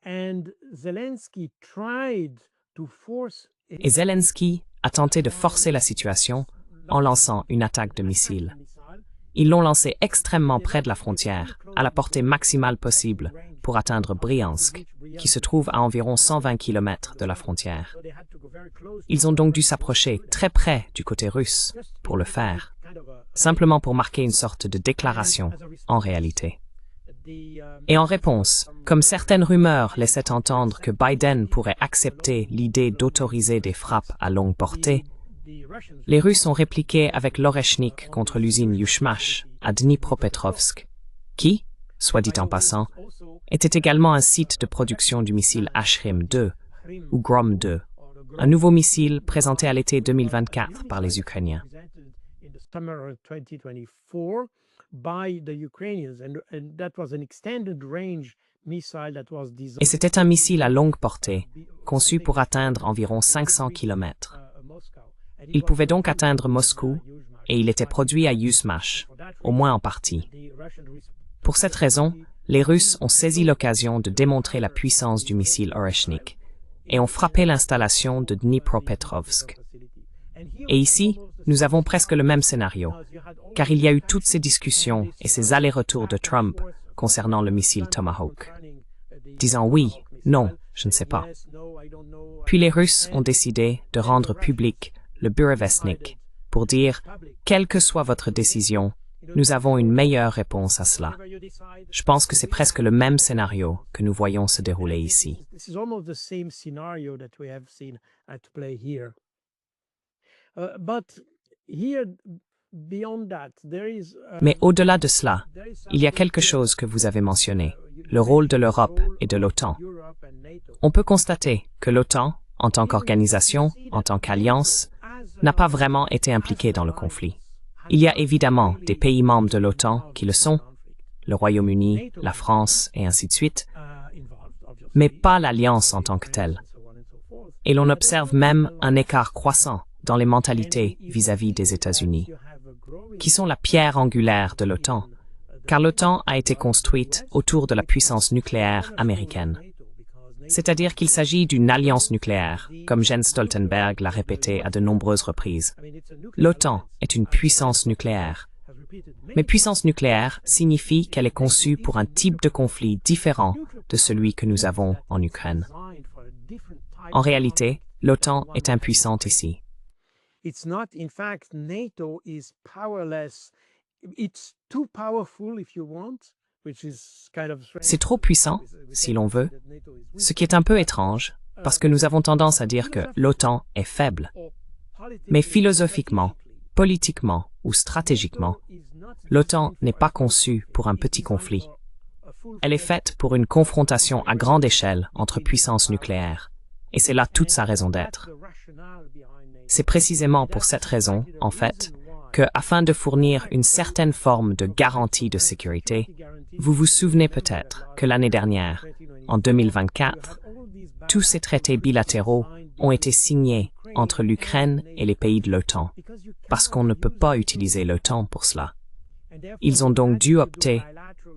And Zelensky tried to force. Et Zelensky a tenté de forcer la situation en lançant une attaque de missiles. Ils l'ont lancé extrêmement près de la frontière, à la portée maximale possible, pour atteindre Bryansk, qui se trouve à environ 120 km de la frontière. Ils ont donc dû s'approcher très près du côté russe pour le faire, simplement pour marquer une sorte de déclaration en réalité. Et en réponse, comme certaines rumeurs laissaient entendre que Biden pourrait accepter l'idée d'autoriser des frappes à longue portée, les Russes ont répliqué avec l'Oreshnik contre l'usine Yushmash à Dnipropetrovsk, qui, soit dit en passant, était également un site de production du missile Ashrim-2 ou Grom-2, un nouveau missile présenté à l'été 2024 par les Ukrainiens. Et c'était un missile à longue portée, conçu pour atteindre environ 500 km. Il pouvait donc atteindre Moscou et il était produit à Yuzmash, au moins en partie. Pour cette raison, les Russes ont saisi l'occasion de démontrer la puissance du missile Oreshnik et ont frappé l'installation de Dnipropetrovsk. Et ici, nous avons presque le même scénario, car il y a eu toutes ces discussions et ces allers-retours de Trump concernant le missile Tomahawk, disant oui, non, je ne sais pas. Puis les Russes ont décidé de rendre public le Burevestnik pour dire « Quelle que soit votre décision, nous avons une meilleure réponse à cela ». Je pense que c'est presque le même scénario que nous voyons se dérouler ici. Mais au-delà de cela, il y a quelque chose que vous avez mentionné, le rôle de l'Europe et de l'OTAN. On peut constater que l'OTAN, en tant qu'organisation, en tant qu'alliance, n'a pas vraiment été impliquée dans le conflit. Il y a évidemment des pays membres de l'OTAN qui le sont, le Royaume-Uni, la France et ainsi de suite, mais pas l'alliance en tant que telle. Et l'on observe même un écart croissant dans les mentalités vis-à-vis des États-Unis, qui sont la pierre angulaire de l'OTAN, car l'OTAN a été construite autour de la puissance nucléaire américaine. C'est-à-dire qu'il s'agit d'une alliance nucléaire, comme Jens Stoltenberg l'a répété à de nombreuses reprises. L'OTAN est une puissance nucléaire. Mais puissance nucléaire signifie qu'elle est conçue pour un type de conflit différent de celui que nous avons en Ukraine. En réalité, l'OTAN est impuissante ici. C'est trop puissant, si l'on veut, ce qui est un peu étrange, parce que nous avons tendance à dire que l'OTAN est faible. Mais philosophiquement, politiquement ou stratégiquement, l'OTAN n'est pas conçue pour un petit conflit. Elle est faite pour une confrontation à grande échelle entre puissances nucléaires, et c'est là toute sa raison d'être. C'est précisément pour cette raison, en fait, que, afin de fournir une certaine forme de garantie de sécurité, vous vous souvenez peut-être que l'année dernière, en 2024, tous ces traités bilatéraux ont été signés entre l'Ukraine et les pays de l'OTAN, parce qu'on ne peut pas utiliser l'OTAN pour cela. Ils ont donc dû opter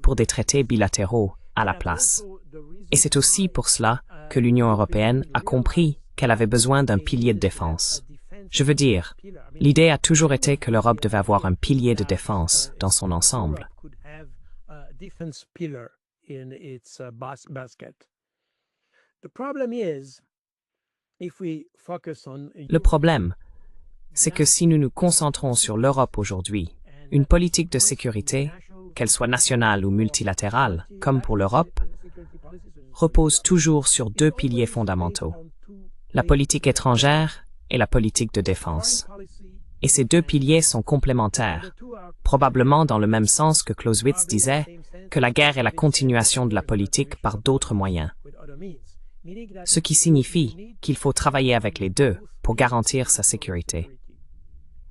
pour des traités bilatéraux à la place. Et c'est aussi pour cela que l'Union européenne a compris qu'elle avait besoin d'un pilier de défense. Je veux dire, l'idée a toujours été que l'Europe devait avoir un pilier de défense dans son ensemble. Le problème, c'est que si nous nous concentrons sur l'Europe aujourd'hui, une politique de sécurité, qu'elle soit nationale ou multilatérale, comme pour l'Europe, repose toujours sur deux piliers fondamentaux, la politique étrangère et la politique de défense. Et ces deux piliers sont complémentaires, probablement dans le même sens que Clausewitz disait que la guerre est la continuation de la politique par d'autres moyens. Ce qui signifie qu'il faut travailler avec les deux pour garantir sa sécurité.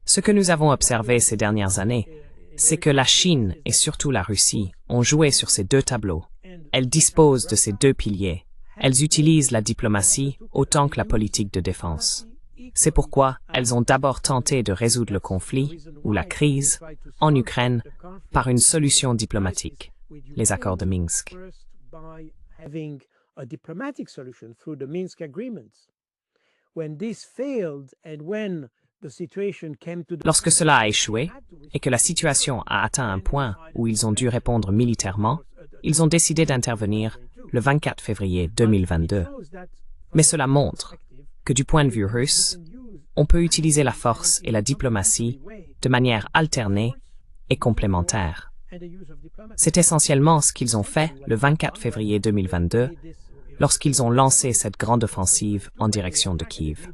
Ce que nous avons observé ces dernières années, c'est que la Chine et surtout la Russie ont joué sur ces deux tableaux. Elles disposent de ces deux piliers. Elles utilisent la diplomatie autant que la politique de défense. C'est pourquoi elles ont d'abord tenté de résoudre le conflit, ou la crise, en Ukraine, par une solution diplomatique, les accords de Minsk. Lorsque cela a échoué, et que la situation a atteint un point où ils ont dû répondre militairement, ils ont décidé d'intervenir le 24 février 2022. Mais cela montre que du point de vue russe, on peut utiliser la force et la diplomatie de manière alternée et complémentaire. C'est essentiellement ce qu'ils ont fait le 24 février 2022 lorsqu'ils ont lancé cette grande offensive en direction de Kiev.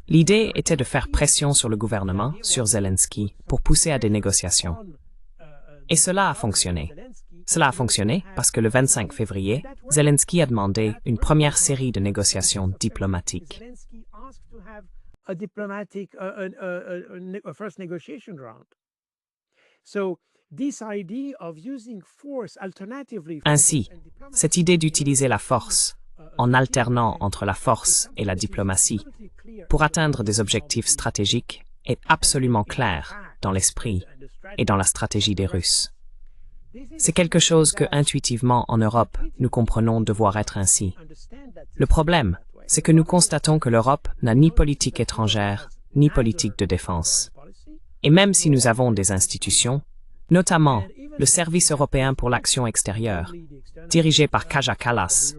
L'idée était de faire pression sur le gouvernement, sur Zelensky, pour pousser à des négociations. Et cela a fonctionné. Cela a fonctionné parce que le 25 février, Zelensky a demandé une première série de négociations diplomatiques. Ainsi, cette idée d'utiliser la force, en alternant entre la force et la diplomatie, pour atteindre des objectifs stratégiques, est absolument claire dans l'esprit et dans la stratégie des Russes. C'est quelque chose que, intuitivement, en Europe, nous comprenons devoir être ainsi. Le problème, c'est que nous constatons que l'Europe n'a ni politique étrangère, ni politique de défense. Et même si nous avons des institutions, notamment le Service européen pour l'action extérieure, dirigé par Kaja Kallas,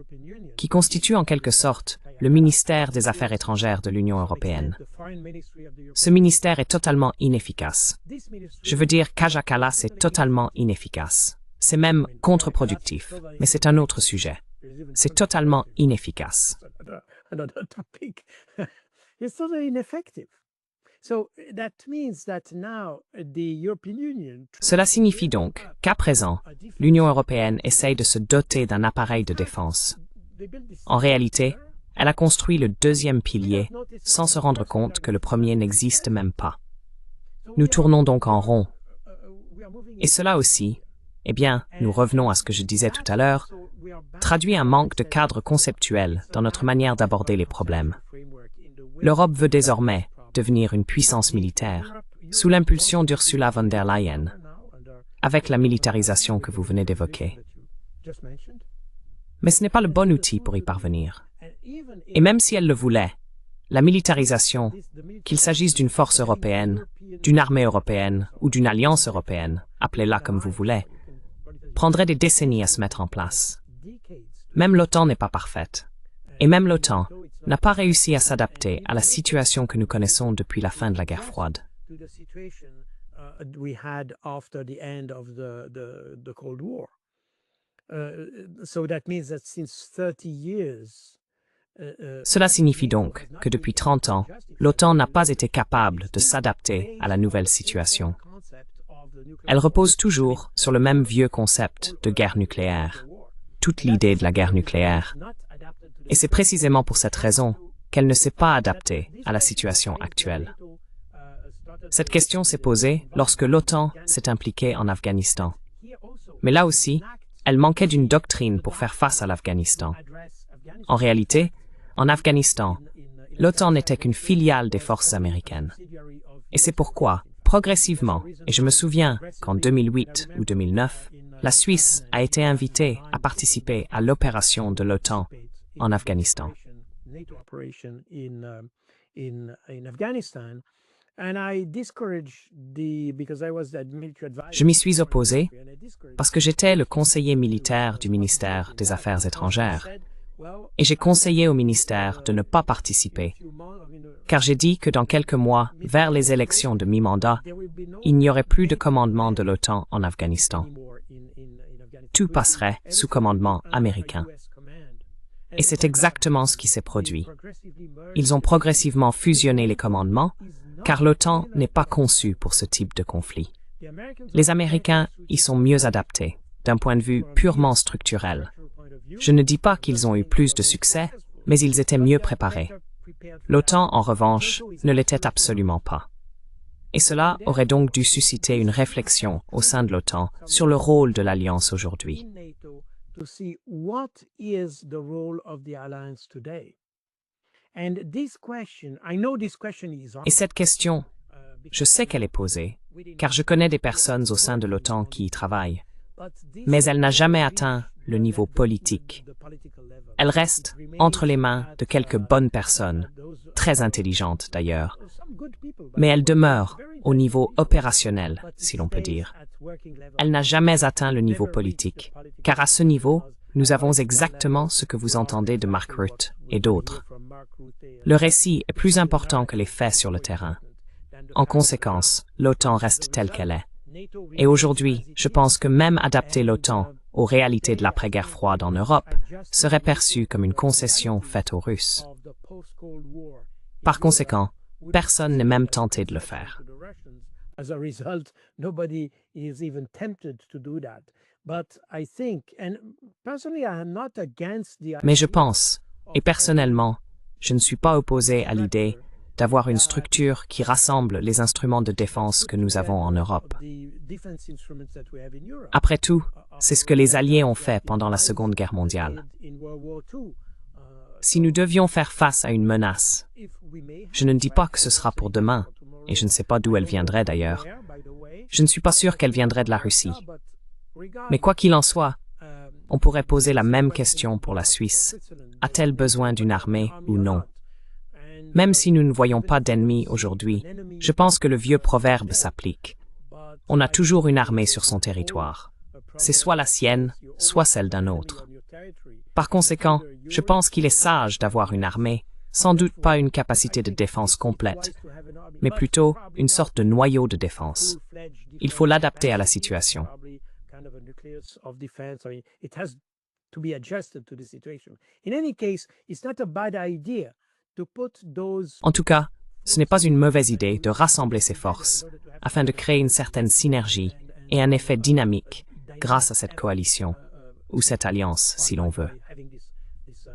qui constitue en quelque sorte le ministère des Affaires étrangères de l'Union européenne. Ce ministère est totalement inefficace. Je veux dire, Kaja Kallas est totalement inefficace. C'est même contre-productif, mais c'est un autre sujet. C'est totalement inefficace. Cela signifie donc qu'à présent, l'Union européenne essaye de se doter d'un appareil de défense. En réalité, elle a construit le deuxième pilier sans se rendre compte que le premier n'existe même pas. Nous tournons donc en rond. Et cela aussi, eh bien, nous revenons à ce que je disais tout à l'heure, traduit un manque de cadre conceptuel dans notre manière d'aborder les problèmes. L'Europe veut désormais devenir une puissance militaire, sous l'impulsion d'Ursula von der Leyen, avec la militarisation que vous venez d'évoquer. Mais ce n'est pas le bon outil pour y parvenir. Et même si elle le voulait, la militarisation, qu'il s'agisse d'une force européenne, d'une armée européenne ou d'une alliance européenne, appelez-la comme vous voulez, prendrait des décennies à se mettre en place. Même l'OTAN n'est pas parfaite. Et même l'OTAN n'a pas réussi à s'adapter à la situation que nous connaissons depuis la fin de la guerre froide. Cela signifie donc que depuis 30 ans, l'OTAN n'a pas été capable de s'adapter à la nouvelle situation. Elle repose toujours sur le même vieux concept de guerre nucléaire, toute l'idée de la guerre nucléaire. Et c'est précisément pour cette raison qu'elle ne s'est pas adaptée à la situation actuelle. Cette question s'est posée lorsque l'OTAN s'est impliquée en Afghanistan. Mais là aussi, elle manquait d'une doctrine pour faire face à l'Afghanistan. En réalité, en Afghanistan, l'OTAN n'était qu'une filiale des forces américaines. Et c'est pourquoi, progressivement, et je me souviens qu'en 2008 ou 2009, la Suisse a été invitée à participer à l'opération de l'OTAN en Afghanistan. Je m'y suis opposé parce que j'étais le conseiller militaire du ministère des Affaires étrangères et j'ai conseillé au ministère de ne pas participer car j'ai dit que dans quelques mois, vers les élections de mi-mandat, il n'y aurait plus de commandement de l'OTAN en Afghanistan. Tout passerait sous commandement américain. Et c'est exactement ce qui s'est produit. Ils ont progressivement fusionné les commandements, car l'OTAN n'est pas conçu pour ce type de conflit. Les Américains y sont mieux adaptés, d'un point de vue purement structurel. Je ne dis pas qu'ils ont eu plus de succès, mais ils étaient mieux préparés. L'OTAN, en revanche, ne l'était absolument pas. Et cela aurait donc dû susciter une réflexion au sein de l'OTAN sur le rôle de l'Alliance aujourd'hui. Et cette question, je sais qu'elle est posée, car je connais des personnes au sein de l'OTAN qui y travaillent, mais elle n'a jamais atteint le niveau politique. Elle reste entre les mains de quelques bonnes personnes, très intelligentes d'ailleurs, mais elle demeure au niveau opérationnel, si l'on peut dire. Elle n'a jamais atteint le niveau politique, car à ce niveau, nous avons exactement ce que vous entendez de Mark Rutte et d'autres. Le récit est plus important que les faits sur le terrain. En conséquence, l'OTAN reste telle qu'elle est. Et aujourd'hui, je pense que même adapter l'OTAN aux réalités de l'après-guerre froide en Europe serait perçu comme une concession faite aux Russes. Par conséquent, personne n'est même tenté de le faire. Mais je pense, et personnellement, je ne suis pas opposé à l'idée d'avoir une structure qui rassemble les instruments de défense que nous avons en Europe. Après tout, c'est ce que les Alliés ont fait pendant la Seconde Guerre mondiale. Si nous devions faire face à une menace, je ne dis pas que ce sera pour demain, et je ne sais pas d'où elle viendrait d'ailleurs. Je ne suis pas sûr qu'elle viendrait de la Russie. Mais quoi qu'il en soit, on pourrait poser la même question pour la Suisse. A-t-elle besoin d'une armée ou non? Même si nous ne voyons pas d'ennemis aujourd'hui, je pense que le vieux proverbe s'applique. On a toujours une armée sur son territoire. C'est soit la sienne, soit celle d'un autre. Par conséquent, je pense qu'il est sage d'avoir une armée, sans doute pas une capacité de défense complète, mais plutôt une sorte de noyau de défense. Il faut l'adapter à la situation. En tout cas, ce n'est pas une mauvaise idée de rassembler ses forces afin de créer une certaine synergie et un effet dynamique grâce à cette coalition, ou cette alliance, si l'on veut.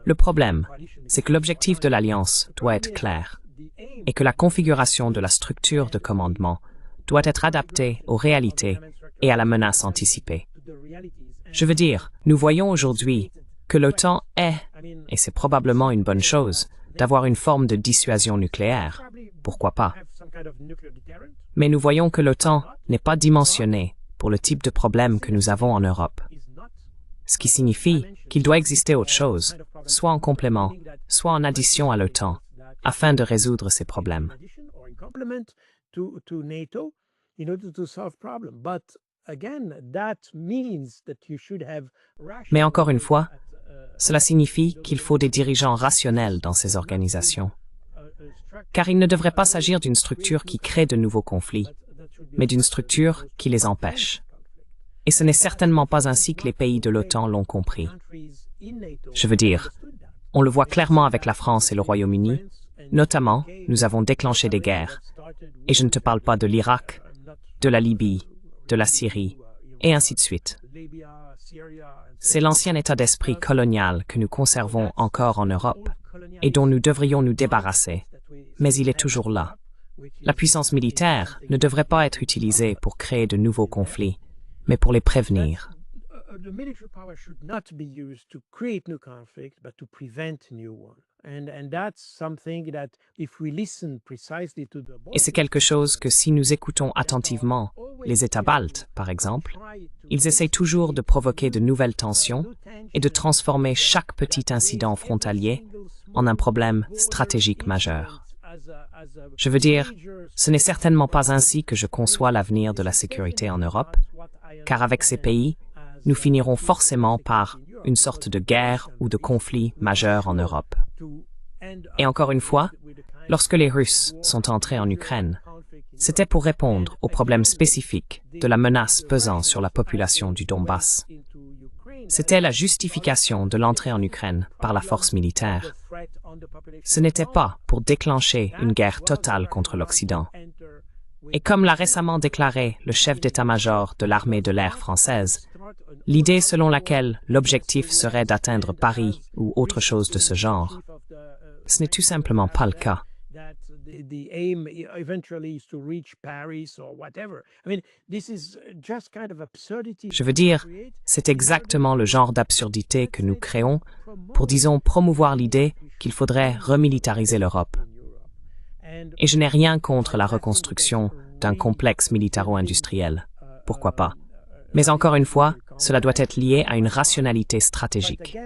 Le problème, c'est que l'objectif de l'alliance doit être clair et que la configuration de la structure de commandement doit être adaptée aux réalités et à la menace anticipée. Je veux dire, nous voyons aujourd'hui que l'OTAN est, et c'est probablement une bonne chose, d'avoir une forme de dissuasion nucléaire. Pourquoi pas? Mais nous voyons que l'OTAN n'est pas dimensionnée pour le type de problème que nous avons en Europe. Ce qui signifie qu'il doit exister autre chose, soit en complément, soit en addition à l'OTAN, afin de résoudre ces problèmes. Mais encore une fois, cela signifie qu'il faut des dirigeants rationnels dans ces organisations. Car il ne devrait pas s'agir d'une structure qui crée de nouveaux conflits, mais d'une structure qui les empêche. Et ce n'est certainement pas ainsi que les pays de l'OTAN l'ont compris. Je veux dire, on le voit clairement avec la France et le Royaume-Uni, notamment, nous avons déclenché des guerres. Et je ne te parle pas de l'Irak, de la Libye, de la Syrie, et ainsi de suite. C'est l'ancien état d'esprit colonial que nous conservons encore en Europe et dont nous devrions nous débarrasser, mais il est toujours là. La puissance militaire ne devrait pas être utilisée pour créer de nouveaux conflits, mais pour les prévenir. Et c'est quelque chose que si nous écoutons attentivement les États baltes, par exemple, ils essayent toujours de provoquer de nouvelles tensions et de transformer chaque petit incident frontalier en un problème stratégique majeur. Je veux dire, ce n'est certainement pas ainsi que je conçois l'avenir de la sécurité en Europe, car avec ces pays, nous finirons forcément par une sorte de guerre ou de conflit majeur en Europe. Et encore une fois, lorsque les Russes sont entrés en Ukraine, c'était pour répondre aux problèmes spécifiques de la menace pesant sur la population du Donbass. C'était la justification de l'entrée en Ukraine par la force militaire. Ce n'était pas pour déclencher une guerre totale contre l'Occident. Et comme l'a récemment déclaré le chef d'état-major de l'armée de l'air française, l'idée selon laquelle l'objectif serait d'atteindre Paris ou autre chose de ce genre, ce n'est tout simplement pas le cas. The aim eventually is to reach Paris or whatever. I mean, this is just kind of absurdity. Je veux dire, c'est exactement le genre d'absurdité que nous créons pour, disons, promouvoir l'idée qu'il faudrait remilitariser l'Europe. Et je n'ai rien contre la reconstruction d'un complexe militaro-industriel. Pourquoi pas? Mais encore une fois, cela doit être lié à une rationalité stratégique.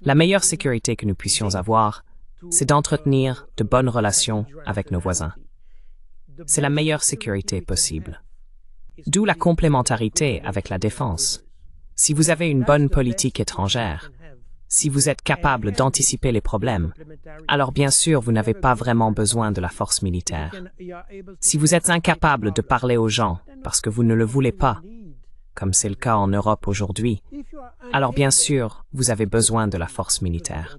La meilleure sécurité que nous puissions avoir, c'est d'entretenir de bonnes relations avec nos voisins. C'est la meilleure sécurité possible. D'où la complémentarité avec la défense. Si vous avez une bonne politique étrangère, si vous êtes capable d'anticiper les problèmes, alors bien sûr vous n'avez pas vraiment besoin de la force militaire. Si vous êtes incapable de parler aux gens parce que vous ne le voulez pas, comme c'est le cas en Europe aujourd'hui, alors bien sûr vous avez besoin de la force militaire.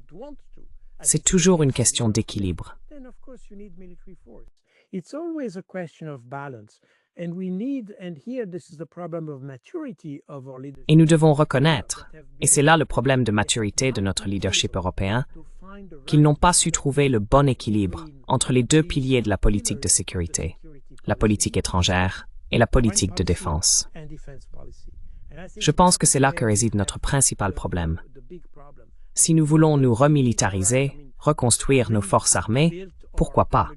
C'est toujours une question d'équilibre. It's always a question of balance. And we need, and here this is the problem of maturity of our leadership. Et nous devons reconnaître, et c'est là le problème de maturité de notre leadership européen, qu'ils n'ont pas su trouver le bon équilibre entre les deux piliers de la politique de sécurité, la politique étrangère et la politique de défense. Je pense que c'est là que réside notre principal problème. Si nous voulons nous remilitariser, reconstruire nos forces armées, pourquoi pas?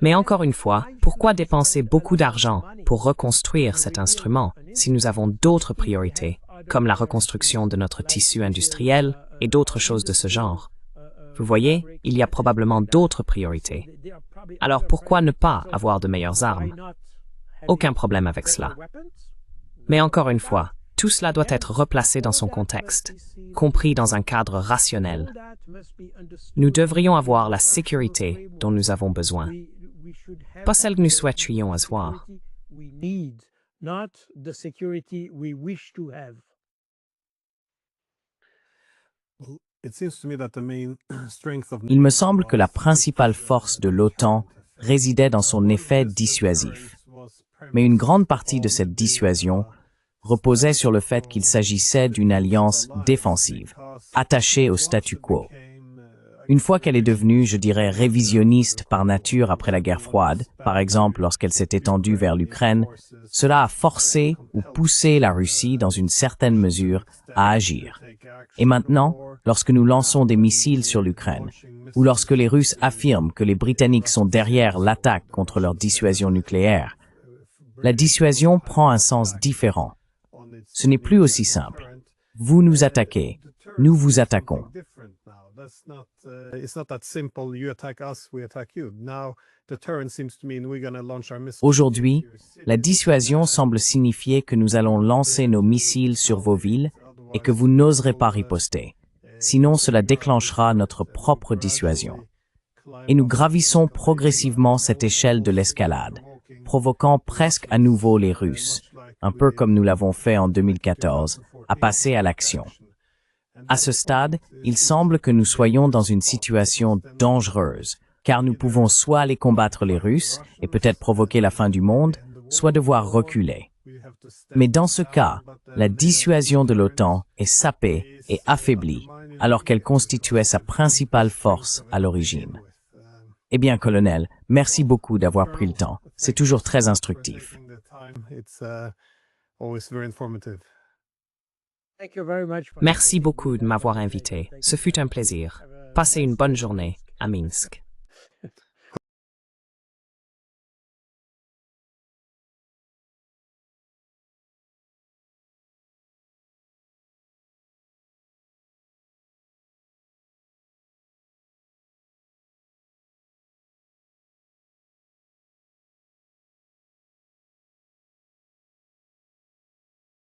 Mais encore une fois, pourquoi dépenser beaucoup d'argent pour reconstruire cet instrument si nous avons d'autres priorités, comme la reconstruction de notre tissu industriel et d'autres choses de ce genre? Vous voyez, il y a probablement d'autres priorités. Alors pourquoi ne pas avoir de meilleures armes? Aucun problème avec cela. Mais encore une fois, tout cela doit être replacé dans son contexte, compris dans un cadre rationnel. Nous devrions avoir la sécurité dont nous avons besoin, pas celle que nous souhaiterions avoir. Il me semble que la principale force de l'OTAN résidait dans son effet dissuasif. Mais une grande partie de cette dissuasion reposait sur le fait qu'il s'agissait d'une alliance défensive, attachée au statu quo. Une fois qu'elle est devenue, je dirais, révisionniste par nature après la guerre froide, par exemple lorsqu'elle s'est étendue vers l'Ukraine, cela a forcé ou poussé la Russie, dans une certaine mesure, à agir. Et maintenant, lorsque nous lançons des missiles sur l'Ukraine, ou lorsque les Russes affirment que les Britanniques sont derrière l'attaque contre leur dissuasion nucléaire, la dissuasion prend un sens différent. Ce n'est plus aussi simple. Vous nous attaquez, nous vous attaquons. Aujourd'hui, la dissuasion semble signifier que nous allons lancer nos missiles sur vos villes et que vous n'oserez pas riposter. Sinon, cela déclenchera notre propre dissuasion. Et nous gravissons progressivement cette échelle de l'escalade, provoquant presque à nouveau les Russes, un peu comme nous l'avons fait en 2014, à passer à l'action. À ce stade, il semble que nous soyons dans une situation dangereuse, car nous pouvons soit aller combattre les Russes et peut-être provoquer la fin du monde, soit devoir reculer. Mais dans ce cas, la dissuasion de l'OTAN est sapée et affaiblie, alors qu'elle constituait sa principale force à l'origine. Eh bien, colonel, merci beaucoup d'avoir pris le temps. C'est toujours très instructif. Merci beaucoup de m'avoir invité. Ce fut un plaisir. Passez une bonne journée à Minsk.